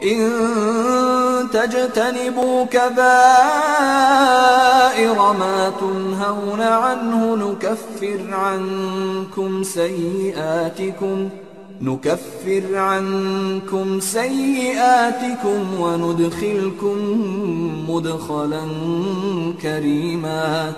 إن تجتنبوا كبائر ما تنهون عنه نكفر عنكم سيئاتكم وندخلكم مدخلا كريما.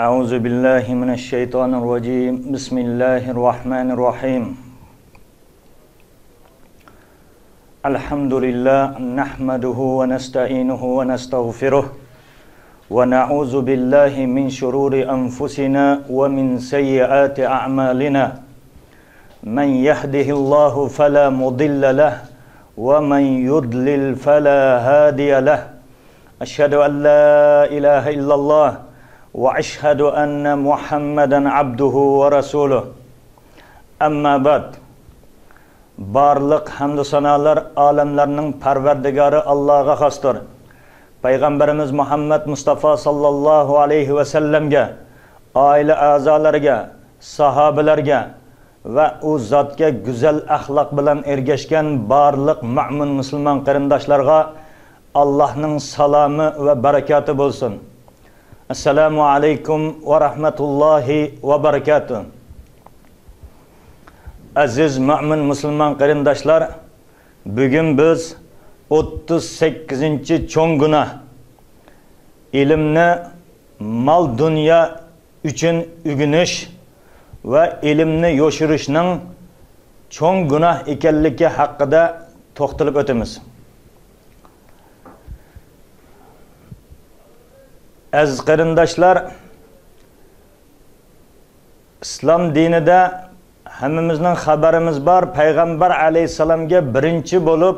أعوذ بالله من الشيطان الرجيم. بسم الله الرحمن الرحيم. الحمد لله نحمده ونستعينه ونستغفره ونعوذ بالله من شرور أنفسنا ومن سيئات أعمالنا. من يهده الله فلا مضل له ومن يضلل فلا هادي له. أشهد أن لا إله إلا الله وأشهد أن محمدا عبده ورسوله. أما بعد. Barliq hamd sanolar alemlerinin parverdigarı Allah'a xasdır. Peygamberimiz Muhammed Mustafa sallallahu aleyhi ve sellemge, aile azalarga, sahabelerge ve o zatga güzel ahlak bilen ergeşken barliq mu'min Müslüman qarindoshlarga Allah'ın salamı ve berekatı bolsun. Assalamu aleykum ve rahmetullahi ve berekatuh. Aziz mümin Müslüman qarindoshlar, bugün biz 38. çoğun günah ilimni mal dünya üçün ügünüş ve ilimni yoshirishning çoğun günah ekanligi haqida to'xtalib o'tamiz. Aziz qarindoshlar, İslam dinida hammamizning xabarimiz bor. Payg'ambar alayhisalomga birinchi bo'lib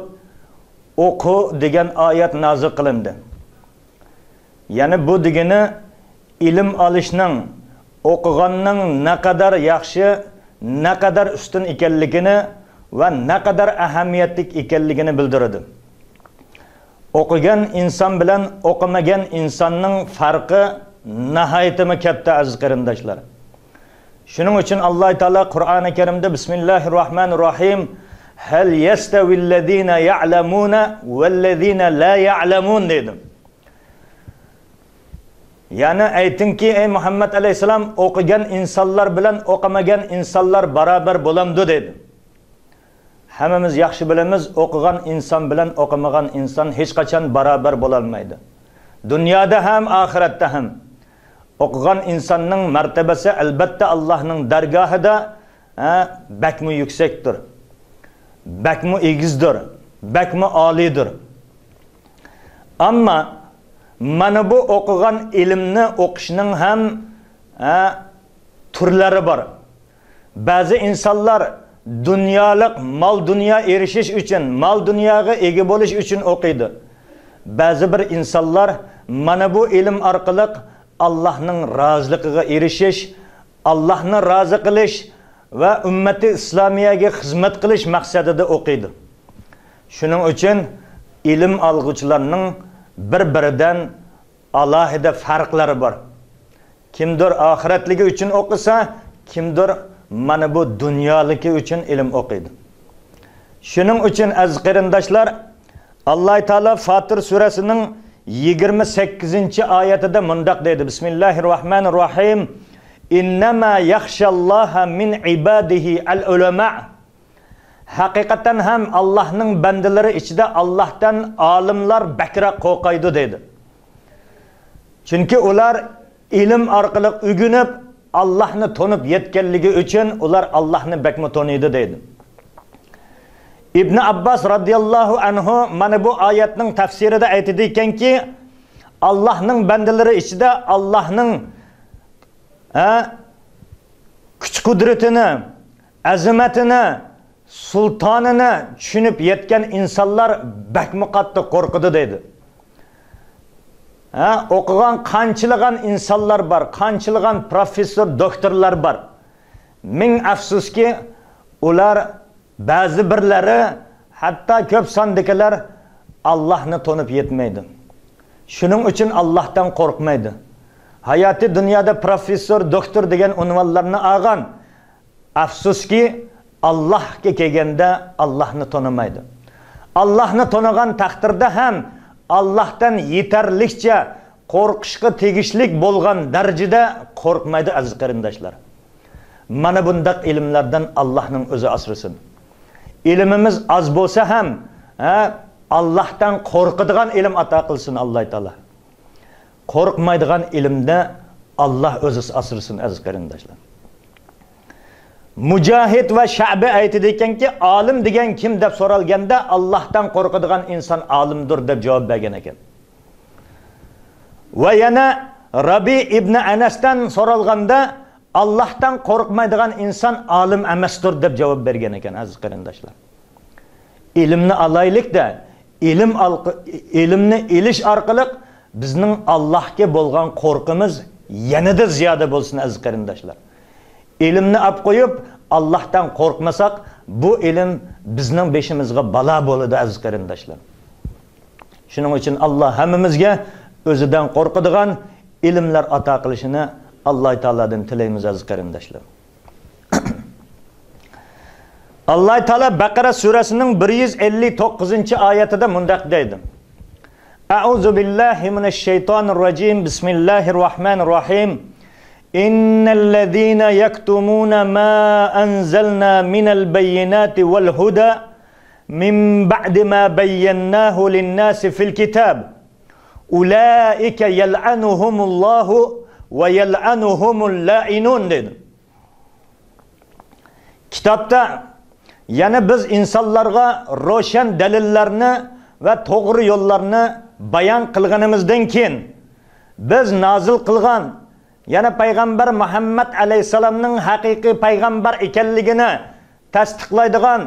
o'qu degan oyat nozil qilindi. Ya'ni bu degani ilm olishning, o'qiganning naqadar yaxshi, naqadar ustun ekanligini va naqadar ahamiyatli ekanligini bildiradi. O'qigan inson bilan o'qimagan insonning farqi nihoyatda katta aziz qarindoshlar. Shuning uchun Alloh taolo Qur'oni Karimda Bismillahirrohmanirrohim hal yastavillazina ya'lamuna vallazina la ya'lamun dedi. Yani aytingki ey Muhammad alayhisalom, o'qigan insonlar bilan o'qimagan insonlar barobar bo'lamdi dedi. Hammamiz yaxshi bilamiz, o'qigan inson bilan o'qimagan inson hech qachon barobar bo'la olmaydi. Dunyoda ham, oxiratda ham. O'qigan insonning martabasi albatta Allohning dargohida bakmu yuksakdir. Bakmu egizdir. Bakmu olidir. Ammo mana bu o'qigan ilmni o'qishning ham turlari bor. Ba'zi insonlar dunyolik mal dunyo erishish uchun, mal dunyoga ega bo'lish uchun o'qiydi. Ba'zi bir insonlar mana bu ilm orqali Allah'ın razılıqıga erishish, Allah'ni rozi qilish va ummati islomiyaga xizmat qilish maqsadida o'qiydi. Shuning uchun ilm olg'uvchilarning bir-biridan alohida farqlari bor. Kimdir oxiratligi uchun o'qisa, kimdir mana bu dunyoligi uchun ilm o'qiydi. Shuning uchun aziz qarindoshlar, Alloh taolo Fatir surasining 28. ayetinde mundaq deydi. Bismillahirrahmanirrahim. İnnemâ yakhşallaha min ibadihi al-ulama. Hakikaten hem Allah'ın bendeleri içinde Allah'tan alimler bakra qo'rqaydi deydi. Çünkü ular ilim orqali ügünüp Allah'ni tonib yetganligi uchun ular Allah'ni bakma toniydi deydi. İbn Abbas radıyallahu anhu mana bu ayetning tafsirida aytadiganki, Allah'ның bendeleri içinde Allah'ның kuch kudretini, azamatini, sultanini tushunib yetgan insonlar bakmi qattiq qo'rqidi deydi. O'qigan qanchilgan insonlar bor, qanchilgan professor, doktorlar bor. Ming afsuski ular ba'zi birlari hatto ko'p sondagilar Allah'ni tonib yetmaydi. Shuning uchun Allohdan qo'rqmaydi. Hayoti dunyoda professor, doktor degan unvonlarni olgan. Afsuski, Allohga kelganda Allohni tonimaydi. Allohni tonigan taqdirda ham Allohdan yetarlicha qo'rqishga tegishlik bo'lgan darajada qo'rqmaydi aziz qarindoshlar. Mana bundaq ilmlardan Allohning o'zi asrasin. Ilmimiz az bo'lsa ham, Allohdan qo'rqadigan ilm ato qilsin Alloh taolo. Qo'rqmaydigan ilmda Alloh o'zi asrasin aziz qarindoshlar. Mujahid va Sha'bi aytdi ekanki, olim degan kim deb so'ralganda Allohdan qo'rqadigan inson olimdir deb javob bergan ekan. Va yana Rabi ibn Anasdan so'ralganda Allohdan qo'rqmaydigan inson olim emasdir deb javob bergan ekan aziz qarindoshlar. Ilmni alaylikda, ilmni ilish orqali bizning Allohga bo'lgan qo'rqimiz yanada ziyoda bo'lsin aziz qarindoshlar. Ilmni olib qo'yib Allohdan qo'rqmasak, bu ilm bizning beshimizga balo bo'ladi aziz qarindoshlar. Shuning uchun Alloh hammamizga o'zidan qo'rqadigan ilmlar ato qilishini Alloh taoladan tilaymiz aziz qarindoshlar. Alloh taolo Baqara surasining 159-oyatida mundaq deydi: A'udzu billahi minash shaytonir rojim. Bismillahirrohmanirrohim. Innal ladzina yaktumuna ma anzalna minal bayyinati wal huda min ba'di ma bayyanahu lin-nasi fil kitab ulaika yal'anuhumullahu va yal'anuhumul la'inun dedi. Kitobda yana biz insonlarga ro'shan dalillarni va to'g'ri yo'llarni bayon qilganimizdan keyin biz nozil qilgan yana payg'ambar Muhammad alayhisalomning haqiqiy payg'ambar ekanligini tasdiqlaydigan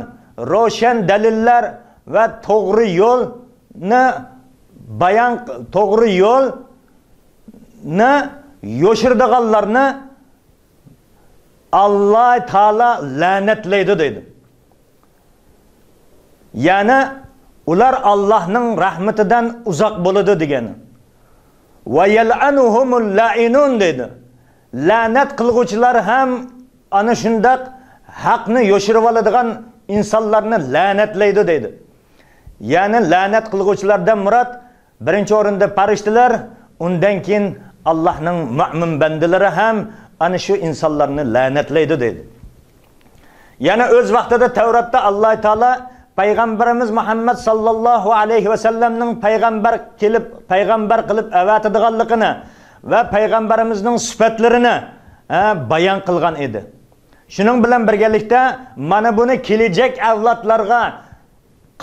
ro'shan dalillar va to'g'ri yo'lni yo'shirdiganlarni Alloh taolo la'natlaydi dedi. Yani ular Allah'ның rahmetidan uzak bo'ladi degani. Va yal'anuhumul la'inun dedi. La'nat qilguvchilar ham ana shundaq haqni yo'shirib oladigan insonlarni la'natlaydi dedi. Yani la'nat qilguvchilardan murod birinchi o'rinda farishtalar, undan keyin Allohning mu'min bandalari ham ana shu insonlarni la'natlaydi dedi. Yani o'z vaqtida Tavratda Alloh taolo Peygamberimiz Muhammed sallallahu aleyhi ve sellem'nin peygamber qilib avatadiganligini ve peygamberimizning sifatlarini bayon qilgan edi. Shuning bilan birgalikda mana buni kelajak avlodlarga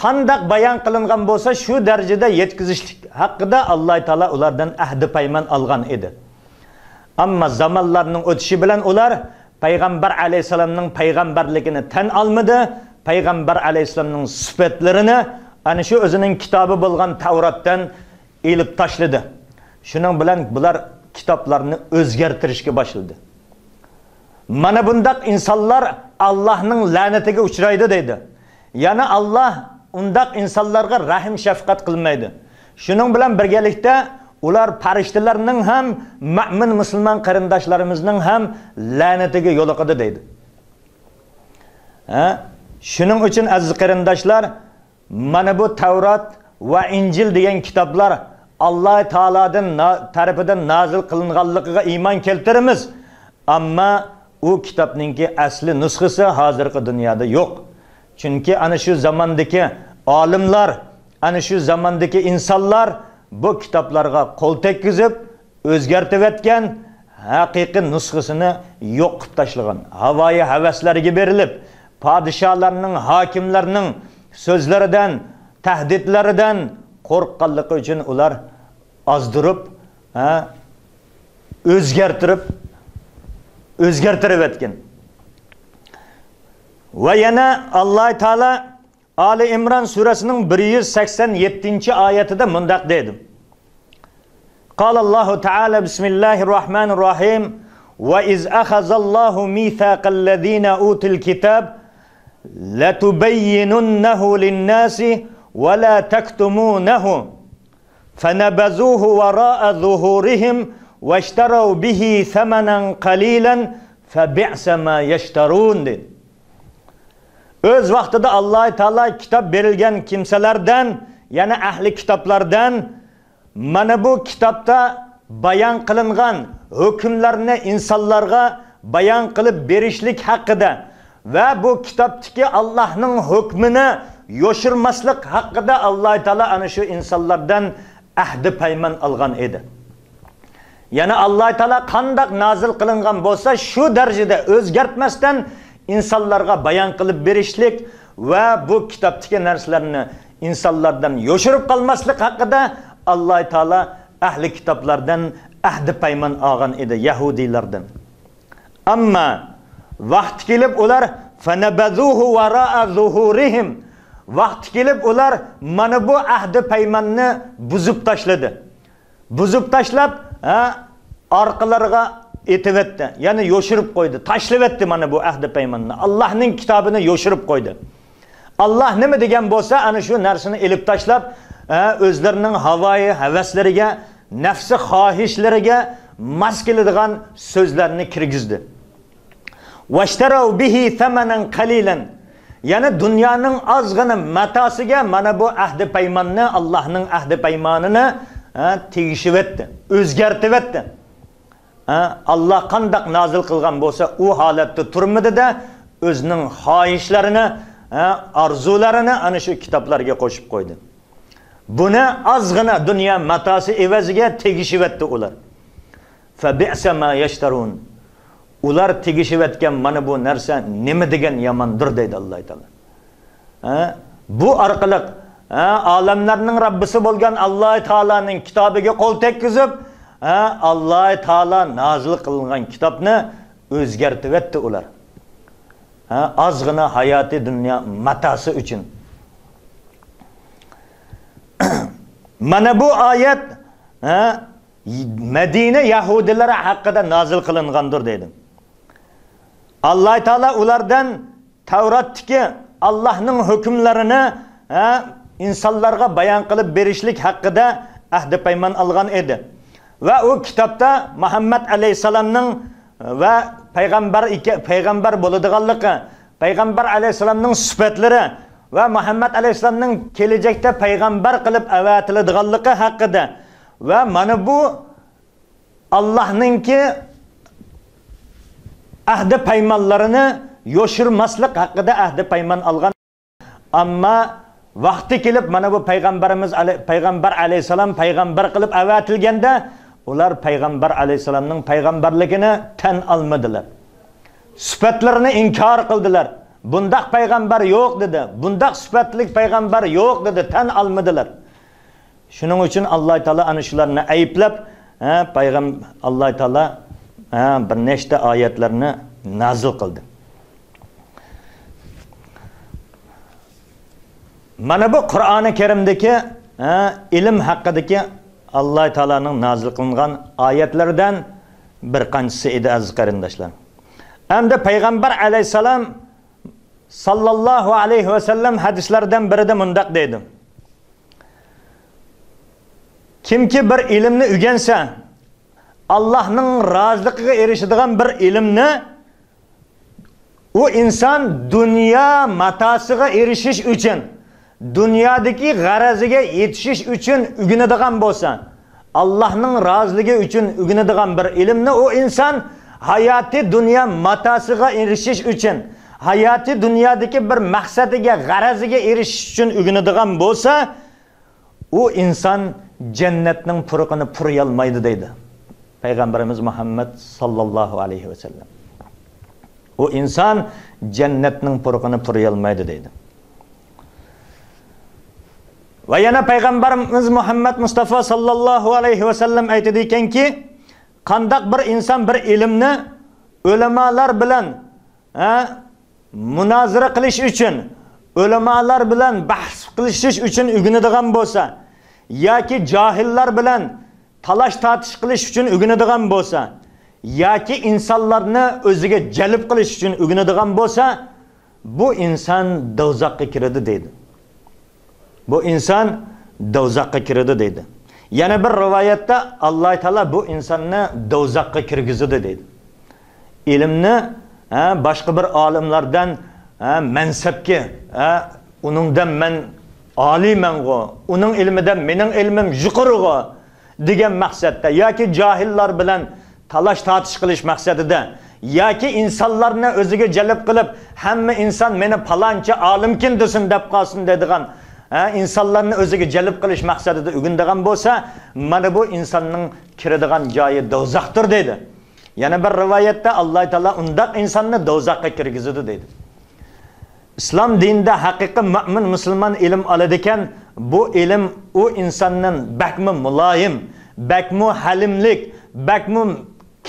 qanday bayon qilingan bo'lsa shu darajada yetkazishlik haqida Alloh taolo ulardan ahdi paymon olgan edi. Ammo zamonlarning o'tishi bilan ular Peygamber aleyhisselamning peygamberligini tan olmadi. Peygamber aleyhisselamның sifatlarini ana shu o'zining kitobi bo'lgan Tavratdan elib tashladı. Shuning bilan bular kitoblarni o'zgartirishga boshladi. Mana bundaq insonlar Allohning la'natiga uchraydi dedi. Yana Alloh undaq insonlarga rahim shafqat qilmaydi. Shuning bilan birgalikda ular farishtalarning ham mu'min musulmon qarindoshlarimizning ham la'natiga yo'liqadi dedi. Shuning uchun aziz qarindoshlar, mana bu Tavrat va Injil degan kitoblar Alloh taoladan tarafidan nozil qilinganligiga iymon keltiramiz. Ammo u kitobningki asli nusxasi hozirgi dunyoda yo'q. Chunki ana shu zamondagi olimlar, ana shu zamondagi insonlar bu kitoblarga qo'l tekkizib, o'zgartirib etgan haqiqiy nusxasini yo'q qilib tashlagan. Havoyi havaslariga berilib, padişahlarning, hakimlarning so'zlaridan, tahdidlaridan qo'rqqanligi uchun ular ozdirib, o'zgartirib etgan. Va yana Alloh taolo Ali Imron surasining 187-oyatida mundaq dedi. Qalallohu taala bismillahirrohmanirrohim va iz akhazallohu mithaqallazina utul kitab latubayyinunnahu lin-nasi ولا تكتمونه فنبذوه وراء ظهورهم واشتروا به ثمنا قليلا فبئس ما يشترون dedi. Öz vaqtida Alloh taolo kitob berilgan kimsalardan, yana ahli kitoblardan mana bu kitobda bayon qilingan hukmlarni insonlarga bayon qilib berishlik haqida va bu kitobdagi Allohning hukmini yoshirmaslik haqida Alloh taolo ana shu insonlardan ahdi paymon olgan edi. Yana Alloh taolo qandoq nozil qilingan bo'lsa, shu darajada o'zgartmasdan insonlarga bayon qilib berishlik va bu kitobdagi narsalarni insonlardan yoshirib qolmaslik haqida Alloh taolo ahli kitoblardan ahdi paymon olgan edi, yahudiylardan. Ammo vaqt kelib ular fanabazuhu wara'a zuhurihim, vaqt kelib ular mana bu ahdi paymonni buzib tashladi. Buzib tashlab orqalariga etivetdi. Ya'ni yoshirib qo'ydi, tashlavetdi mana bu ahdi paymonni. Allohning kitobini yoshirib qo'ydi. Allah nima degan bo'lsa, ana shu narsani elib tashlab, o'zlarining havoyi havaslariga, nafsi xohishlariga mos keladigan so'zlarni kirgizdi. Vashtarau bihi thamanan qalilan. Ya'ni dunyoning ozg'ina matosiga mana bu ahdi paymonni, Allohning ahdi paymonini tegishivetdi, o'zgartivetdi. Allah qandoq nozil qilgan bo'lsa, u holatda turmadi-da, o'zining xohishlarini, arzularini ana shu kitoblarga qo'shib qo'ydi. Buni ozg'ina dunyo matosi evaziga tegishivetdi ular. Fa bi'sa ma yashtarun. Ular tegishivetgan mana bu narsa nima degan yomondir deydi Alloh taolo. Bu orqali olamlarning Rabbisi bo'lgan Alloh taolaning kitobiga qo'l tekkizib, Alloh taolo nozil qilingan kitobni o'zgartivetdi ular. Ozg'ina hayoti dunyo matosi uchun. Mana bu oyat Madina yahudilari haqida nozil qilingandir dedi. Alloh taolo ulardan Tavratdagi Allohning hukmlarini insonlarga bayon qilib berishlik haqida ahdi paymon olgan edi. Va u kitobda Muhammad alayhisalomning va payg'ambar bo'ladiganligi, payg'ambar alayhisalomning sifatlari va Muhammad alayhisalomning kelajakda payg'ambar qilib avatiladiganligi haqida va mana bu Allohningki ahdi paymonlarini yoshirmaslik haqida ahdi paymon olgan. Ammo vaqti kelib mana bu payg'ambar alayhisalom payg'ambar qilib avatilganda ular payg'ambar alayhisalomning payg'ambarligini tan olmadilar. Sifatlarini inkor qildilar. Bundaq payg'ambar yo'q dedi. Bundaq sifatli payg'ambar yo'q dedi, tan olmadilar. Shuning uchun Alloh taolo ana shularni ayblab, Alloh taolo bir nechta oyatlarni nozil qildi. Mana bu Qur'oni Karimdagi ilm haqidagi Alloh taolaning nozil qilingan oyatlardan bir qanchasi edi aziz qarindoshlar. Hamda payg'ambar alayhisalom sallallohu alayhi va sallam hadislardan birida mundaq deydi. Kimki bir ilmni o'rgansa, Allohning roziligiga erishadigan bir ilmni u inson dunyo matosiga erishish uchun, dunyodagi g'araziga yetishish uchun o'rganadigan bo'lsa, Allohning roziligi uchun o'rganadigan bir ilmni u inson hayoti dunyo matosiga erishish uchun, hayoti dunyodagi bir maqsadiga, g'araziga erishish uchun o'rganadigan bo'lsa, u inson jannatning puruqini puriy olmaydi deydi payg'ambarimiz Muhammad sallallohu alayhi va sallam. U inson jannatning puruqini puriy olmaydi deydi. Va yana payg'ambarimiz Muhammad Mustafa sallallohu alayhi va sallam aytadi ekanki, qandoq bir inson bir ilmni ulamolar bilan munozara qilish uchun, ulamolar bilan bahs qilish uchun o'rganadigan bo'lsa, yoki johillar bilan talash tortish qilish uchun o'rganadigan bo'lsa, yoki insonlarni o'ziga jalb qilish uchun o'rganadigan bo'lsa, bu inson do'zaxga kiradi deydi. bu inson do'zaxga kiradi deydi. Yana bir rivoyatda Alloh taolo bu insonni do'zaxga kirgizadi deydi. Ilmni boshqa bir olimlardan mansabga, uningdan men olimango, uning ilmidan mening ilmim yuqorigo degan maqsadda yoki johillar bilan talash tortish qilish maqsadida yoki insonlarni o'ziga jalb qilib hamma inson meni palonchi olimkin desin deb qolsin deydigan insonlarni o'ziga jalb qilish maqsadida ugundigan bo'lsa, mana bu insonning kiradigan joyi do'zaxdir deydi. Yana bir rivoyatda Alloh taolo undaq insonni do'zaxga kirgizadi deydi. İslam dinida haqiqiy mu'min musulmon ilm oladigan, bu ilm u insonning bakmi muloyim, bakmi halimlik, bakmi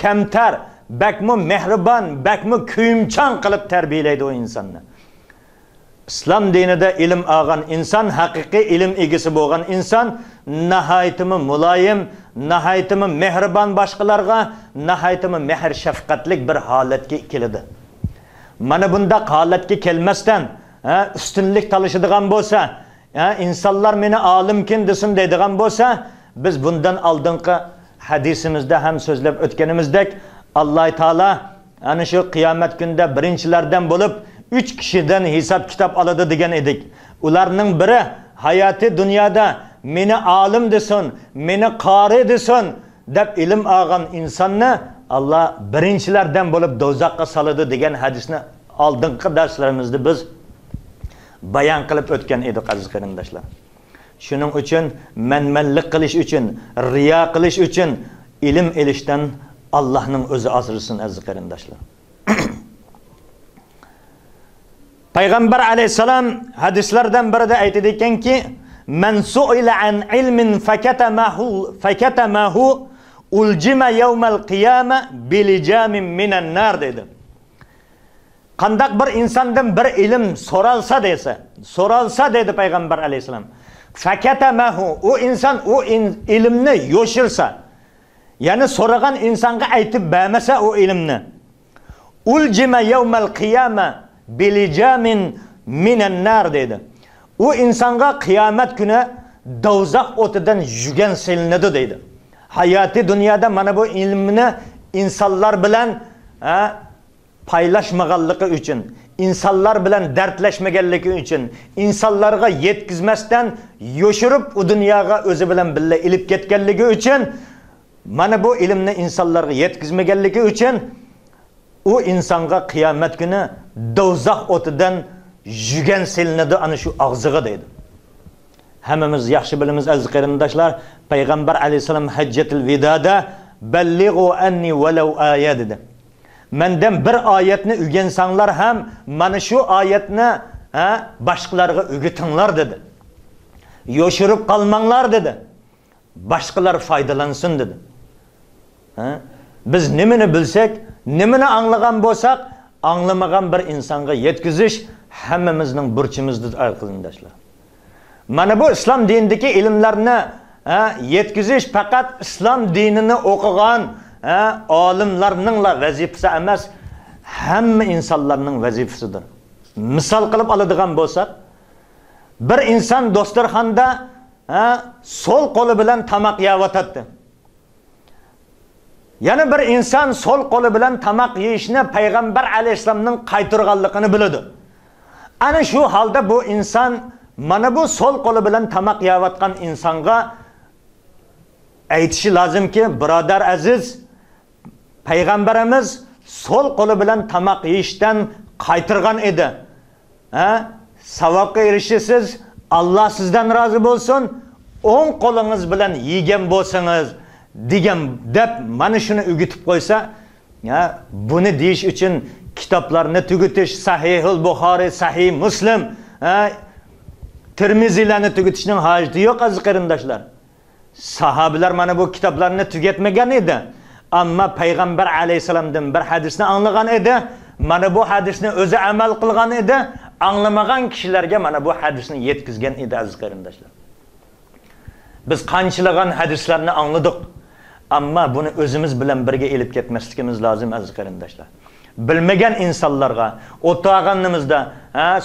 kamtar, bakmi mehribon, bakmi kuyimchan qilib tarbiyalaydi o insonni. İslam dinida ilm olgan inson, haqiqiy ilm egasi bo'lgan inson nihoyatimi muloyim, nihoyatimi mehribon boshqalarga, nihoyatimi mehr shafqatlik bir holatga keladi. Mana bunda holatga kelmasdan ustunlik talashadigan bo'lsa, insonlar meni olimkin desin deydigan bo'lsa, biz bundan oldingi hadisimizda ham so'zlab o'tganimizdek, Alloh taolo ana shu qiyomat kunida birinchilardan bo'lib 3 kishidan hisob kitob oladi degan edik. Ularning biri hayoti dunyoda meni olim desin, meni qori desin deb ilm olgan insonni Allah birinchilardan bo'lib do'zaxga soladi degan hadisni oldingi darslarimizda biz bayon qilib o'tgan edik aziz qarindoshlar. Shuning uchun manmanlik qilish uchun, riyo qilish uchun ilm elishdan Allohning o'zi asrasin aziz qarindoshlar. Payg'ambar alayhisalom hadislardan birida aytadi ekanki, "Man su'ila an ilmin fakatamahu uljima yawmal qiyama bilijamin minan nar" dedi. Qandaq bir insondan bir ilm so'ralsa dedi Payg'ambar alayhisalom. Fakatamahu, u inson u ilmni yo'shirsa, ya'ni so'ragan insonga aytib bermasa u ilmni, uljima yawmal qiyama bilijamin minan nar dedi. U insonga qiyomat kuni do'zax o'tidan yugan silinadi dedi. Hayoti dunyoda mana bu ilmni insonlar bilan paylashmaganligi uchun, insonlar bilan dardlashmaganligi uchun, insonlarga yetkizmasdan yo'shirib u dunyoga o'zi bilan birga ilib ketganligi uchun, mana bu ilmni insonlarga yetkizmaganligi uchun u insonga qiyomat kuni do'zax o'tidan yugan silinadi ana shu og'ziga deydi. Hammamiz yaxshi bilamiz aziz qarindoshlar, Payg'ambar alayhisalom hajjatul vidoda ballighu anni walau aya dedi. Mendan bir oyatni o'rgansanglar ham mana shu oyatni boshqalarga o'rgatinglar dedi. Yo'shirib qolmanglar dedi. Boshqalar foydalansin dedi. Biz nimani bilsak, nimani anglagan bo'lsak, anglamagan bir insonga yetkizish hammamizning burchimizdir qarindoshlar. Mana bu islom dinidagi ilmlarni yetkizish faqat islom dinini o'qigan olimlarning vazifasi emas, hamma insonlarning vazifasidir. Misol qilib oladigan bo'lsak, bir inson dostorxonda so'l qo'li bilan tamoq yeyotadi. Yana bir inson so'l qo'li bilan tamoq yeyishni Payg'ambar alayhisalomning qaytarganligini biladi. Ana shu holda bu inson mana bu so'l qo'li bilan tamoq yeyotgan insonga aytishi lozimki, birodar aziz, Payg'ambarimiz so'l qo'li bilan tamoq yeyishdan qaytargan edi. Savobga erishasiz, Alloh sizdan rozi bo'lsin, o'ng qo'lingiz bilan yegan bo'lsangiz degan deb mana shuni o'gitib qo'ysa, buni deyish uchun kitoblarni tugutish, Sahihul Buxoriy, Sahih Muslim, Tirmizilarni tugutishning hojati yo'q aziz qarindoshlar. Sahobalar mana bu kitoblarni tugatmagan edi. Ammo Payg'ambar alayhisalomdan bir hadisni anglagan edi. Mana bu hadisni o'zi amal qilgan edi. Anglamagan kishilarga mana bu hadisni yetkizgan edi aziz qarindoshlar. Biz qanchalar hadislarni angladik, ammo buni o'zimiz bilan birga elib ketmasligimiz lozim aziz qarindoshlar. bilmagan insonlarga o'tag'animizda,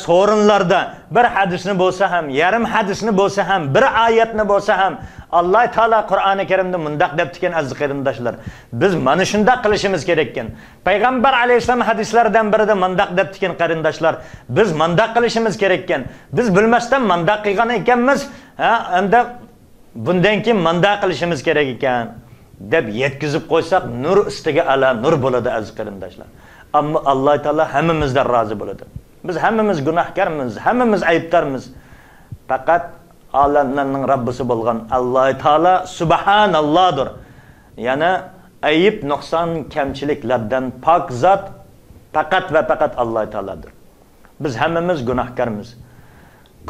so'rinlarda bir hadisni bo'lsa ham, yarim hadisni bo'lsa ham, bir oyatni bo'lsa ham Alloh taolo Qur'oni Karimda mundaq debdi ekan aziz qarindoshlar. Biz mana shunday qilishimiz kerak ekan. Payg'ambar alayhisalom hadislaridan birida mundaq debdi ekan qarindoshlar. Biz mundaq qilishimiz kerak ekan. Biz bilmasdan mundaq qilgan ekanmiz. Endi bundan keyin mundaq qilishimiz kerak ekan deb yetkazib qo'ysak, nur ustiga ala nur bo'ladi aziz qarindoshlar. Ammo Alloh taolo hammamizdan rozi bo'ladi. Biz hammamiz gunohkormiz, hammamiz aybdormiz. Faqat alamlarning Rabbisi bo'lgan Alloh taolo subhanallohdir. Yana ayib, nuqson, kamchiliklardan pok zot faqat va faqat Alloh taolodir. Biz hammamiz gunohkormiz.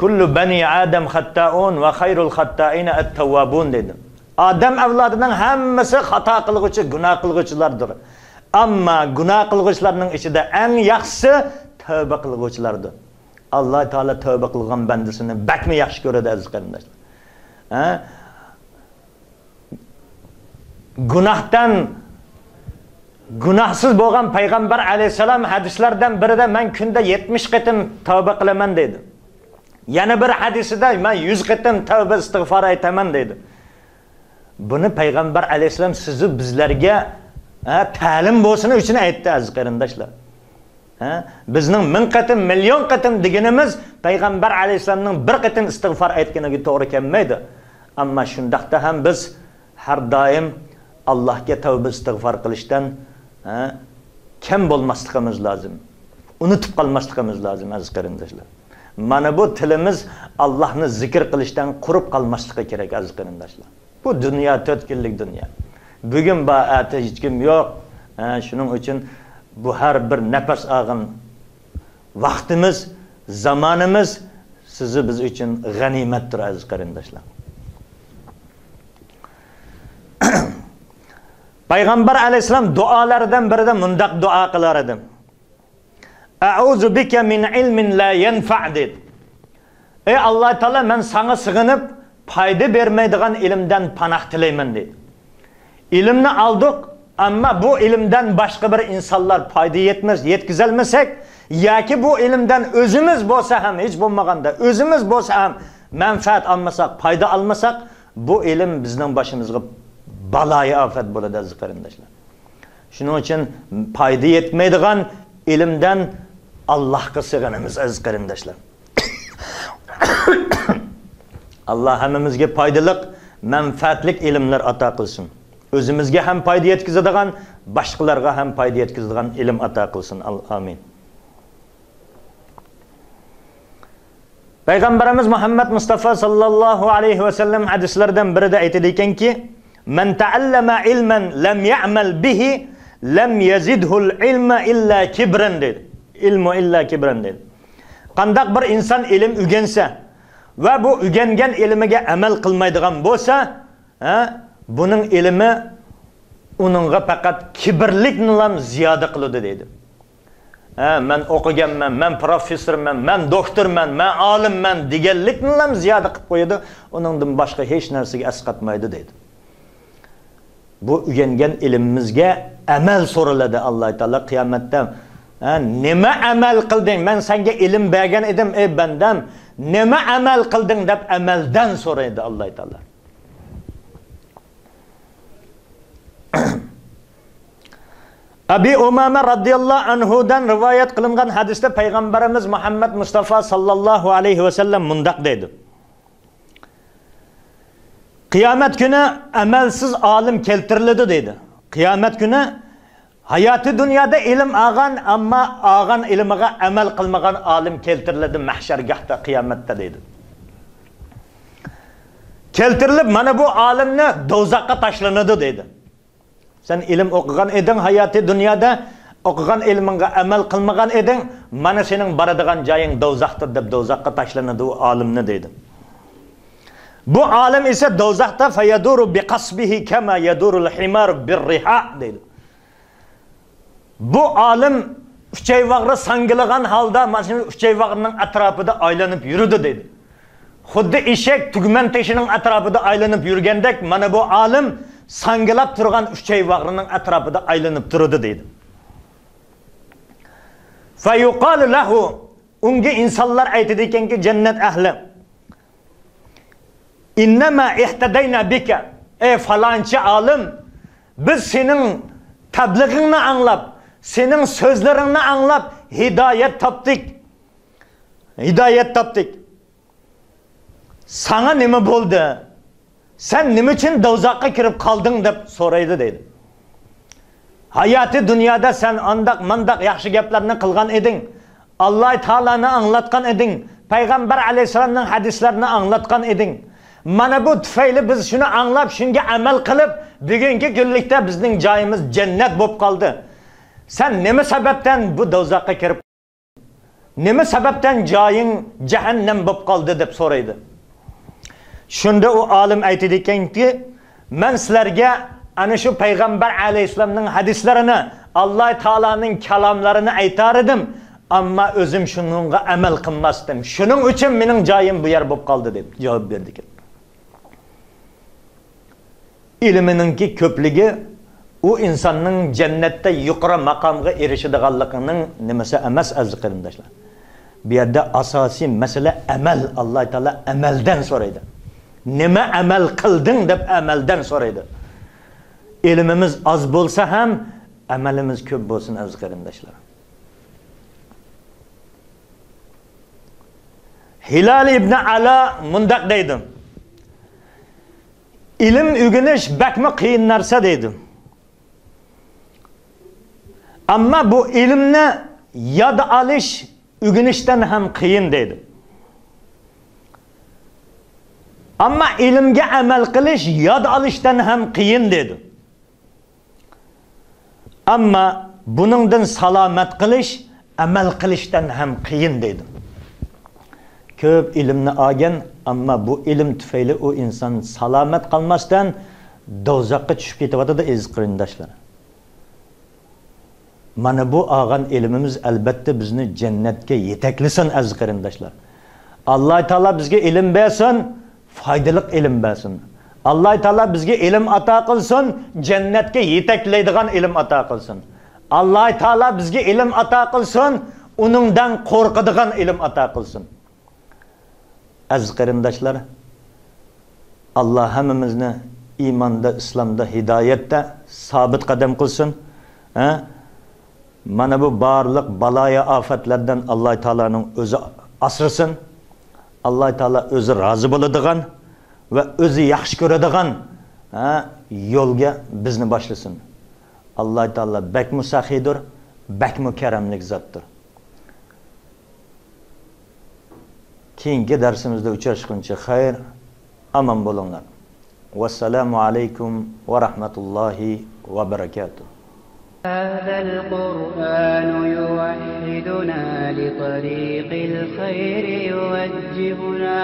Kullu bani Adam xatta'un va khayrul xatta'ina at-tawwabun dedi. Adam avlodining hammasi xato qilguvchi, gunoh qilguvchilardir. Ammo gunoh qilguvchilarning ichida eng yaxshisi tavba qilguvchilardir. Alloh taolo tavba qilgan bandasini bakmi yaxshi ko'radi aziz qarindoshlar. Gunohsiz bo'lgan payg'ambar alayhisalom hadislardan birida men kunda 70 qatim tavba qilaman dedi. Yana bir hadisida men 100 qatim tavba istig'for aytaman dedi. Buni payg'ambar alayhisalom sizni bizlarga ta'lim bo'lsin uchun aytdi aziz qarindoshlar. Bizning 1000 qatim, million qatim deganimiz payg'ambar alayhisalomning bir qatim istig'for aytganiga to'g'ri kelmaydi. Ammo shundaqda ham biz har doim Allohga tavba istig'for qilishdan kam bo'lmasligimiz lozim. Unutib qolmasligimiz lozim aziz qarindoshlar. Mana bu tilimiz Allohni zikr qilishdan qurib qolmasligi kerak aziz qarindoshlar. Bu dunyo 4 kunlik dunyo. Bugun ati hech kim yo'q. Shuning uchun bu har bir nafas olgan vaqtimiz, zamonimiz sizni biz uchun g'animatdir aziz qarindoshlar. Payg'ambar alayhisalom duolaridan birida mundaq duo qilar edi. A'udhu bika min ilmin la yanfa' dedi. Ey Alloh taolo, men sana sig'inib foyda bermaydigan ilmdan panoh tilayman dedi. Ilmni aldık ama bu ilimden başka bir insanlar fayda yetkizilmesek yoki bu ilimden özümüz bo'lsa ham hiç bo'lmaganda özümüz bo'lsa ham manfaat almasak, fayda almasak bu ilim bizning boshimizga baloyi afat bo'ladi aziz qarindoshlar. Shuning uchun fayda yetmaydigan ilimdan Allohga sig'inamiz aziz qarindoshlar. Allah hammamizga foydali, manfaatli ilmlar ato qilsin. Özümüzge hem fayda yetkizadigan, başkalarga hem fayda yetkizadigan ilim ato qilsin. Amin. Peygamberimiz Muhammed Mustafa sallallahu aleyhi ve sellem hadislerden biri de aytadikan ki, "Men ta'allama ilmen lem ya'mal bihi, lem yazidhul ilma illa kibran" dedi. İlmu illa kibran dedi. Qandaq bir insan ilim ügense ve bu ügengen ilmiga amal qilmaydigan bo'lsa, bunun ilmi onunğa faqat kibirlikni ziyoda qiladi dedi. Men o'qiganman, men professorman, men doktorman, men olimman deganlikni ziyoda qilib qo'yadi, uningdan boshqa hech narsaga asqatmaydi dedi. Bu o'rgangan ilmimizga amal so'raladi Alloh taolo qiyomatda. Nima amal qilding? Men senga ilm bergan edim ey bandam. Nima amal qilding deb amaldan so'raydi Alloh taolo. Abi Umama radhiyallohu anhudan rivoyat qilingan hadisda payg'ambarimiz Muhammad Mustafa sallallohu alayhi ve sellem mundaq deydi. Qiyomat kuni amalsiz olim keltiriladi deydi. Qiyomat kuni hayoti dunyoda ilm olgan, ammo olgan ilmiga amal qilmagan olim keltiriladi mahshargohda qiyomatda deydi. Keltirilib mana bu olimni do'zaxga tashlanadi deydi. Sen ilim o'qigan eding, hayoti dunyoda o'qigan ilmingga amal qilmagan eding, mana sening boradigan joying do'zaxdir deb do'zaxga tashlanadi u olimni deydi. Bu olim esa do'zaxda fayaduru biqasbihi kama yadurul himar birriha deydi. Bu olim uchayvog'ni sangilagan holda mana shu uchayvog'ning atrofida aylanib yurdi deydi. Xuddi eshak tugman teshining atrofida aylanib yurgandek mana bu olim sangilab turgan uchayvog'ining atrofida aylanib turdi deydi. فَيُقَالُ لَهُ unga insonlar aytadi ekanki, jannat ahli, innama ihtadayna bika, ey falonchi olim, biz sening tablig'ingni anglab, sening so'zlaringni anglab hidoyat topdik. Hidoyat topdik. Sana nima bo'ldi? Sen nima uchun do'zaxga kirib qolding deb so'raydi deydi. Hayoti dunyoda sen andaq mandaq yaxshi gaplarni qilgan eding. Alloh taolani anglatgan eding. Payg'ambar alayhisolamning hadislarini anglatgan eding. Mana bu tufayli biz shuni anglab, shunga amal qilib, bugungi kunlikda bizning joyimiz jannat bo'lib qoldi. Sen nima sababdan bu do'zaxga kirib, nima sababdan joying jahannam bo'lib qoldi deb so'raydi. Shunda u olim aytadi ekanki, men sizlarga ana shu payg'ambar alayhisolamning hadislarini, Alloh taolaning kalomlarini aytar edim, ammo o'zim shuningga amal qilmasdim. Shuning uchun mening joyim bu yer bo'lib qoldi deb javob berdi ekan. Ilminingki ko'pligi u insonning jannatda yuqori maqomga erishadiganligining nimasi emas, aziz qarindoshlar. Bu yerda asosiy masala amal. Alloh taolo amaldan so'raydi. Nima amal qilding deb amaldan so'raydi. Ilmimiz az bo'lsa ham amalimiz ko'p bo'lsin, aziz qarindoshlar. Hilal ibn Ala mundaq deydi. Ilm o'rganish bakmi qiyin narsa deydi. Ammo bu ilmni yod olish o'rganishdan ham qiyin deydi. Ammo ilmga amal qilish yod olishdan ham qiyin dedi. Ammo buningdan salomat qilish amal qilishdan ham qiyin dedi. Ko'p ilmni olgan, ammo bu ilm tufayli u inson salomat qolmasdan do'zaxga tushib ketyapti, aziz qarindoshlar. Mana bu olgan ilmimiz albatta bizni jannatga yetaklasin, aziz qarindoshlar. Alloh taolo bizga ilm bersin, foydali ilm bersin. Alloh taolo bizga ilm ato qilsin, jannatga yetaklaydigan ilm ato qilsin. Alloh taolo bizga ilm ato qilsin, uningdan qo'rqadigan ilm ato qilsin. Aziz qarindoshlar, Alloh hammamizni iymonda, islomda, hidoyatda sabit qadam qilsin. Mana bu barliq baloya ofatlardan Alloh taolaning o'zi asrasin. Alloh taolo o'zi rozi bo'ladigan va o'zi yaxshi ko'radigan yo'lga bizni boshlasin. Alloh taolo bakmu saxidir, bakmu karamlik zotdir. Keyingi darsimizda uchrashguncha xayr, aman bo'linglar. Vassalamu alaykum va rahmatullohi va barakatuh. هذا القرآن يوحدنا لطريق الخير يوجهنا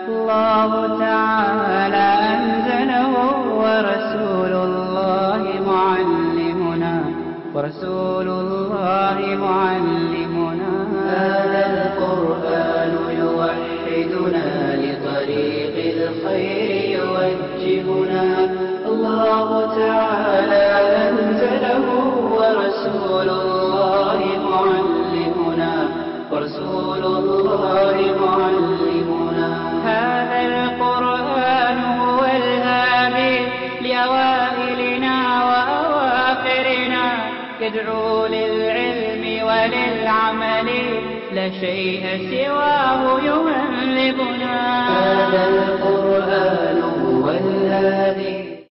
الله تعالى أنزله ورسول الله معلمنا هذا القرآن يوحدنا لطريق الخير يوجهنا الله تعالى أنزله ورسول الله معلمنا هذا القرآن هو الهادي لأوائلنا وأواخرنا يدعو للعلم وللعمل لا شيء سواه يهذبنا هذا القرآن هو الهادي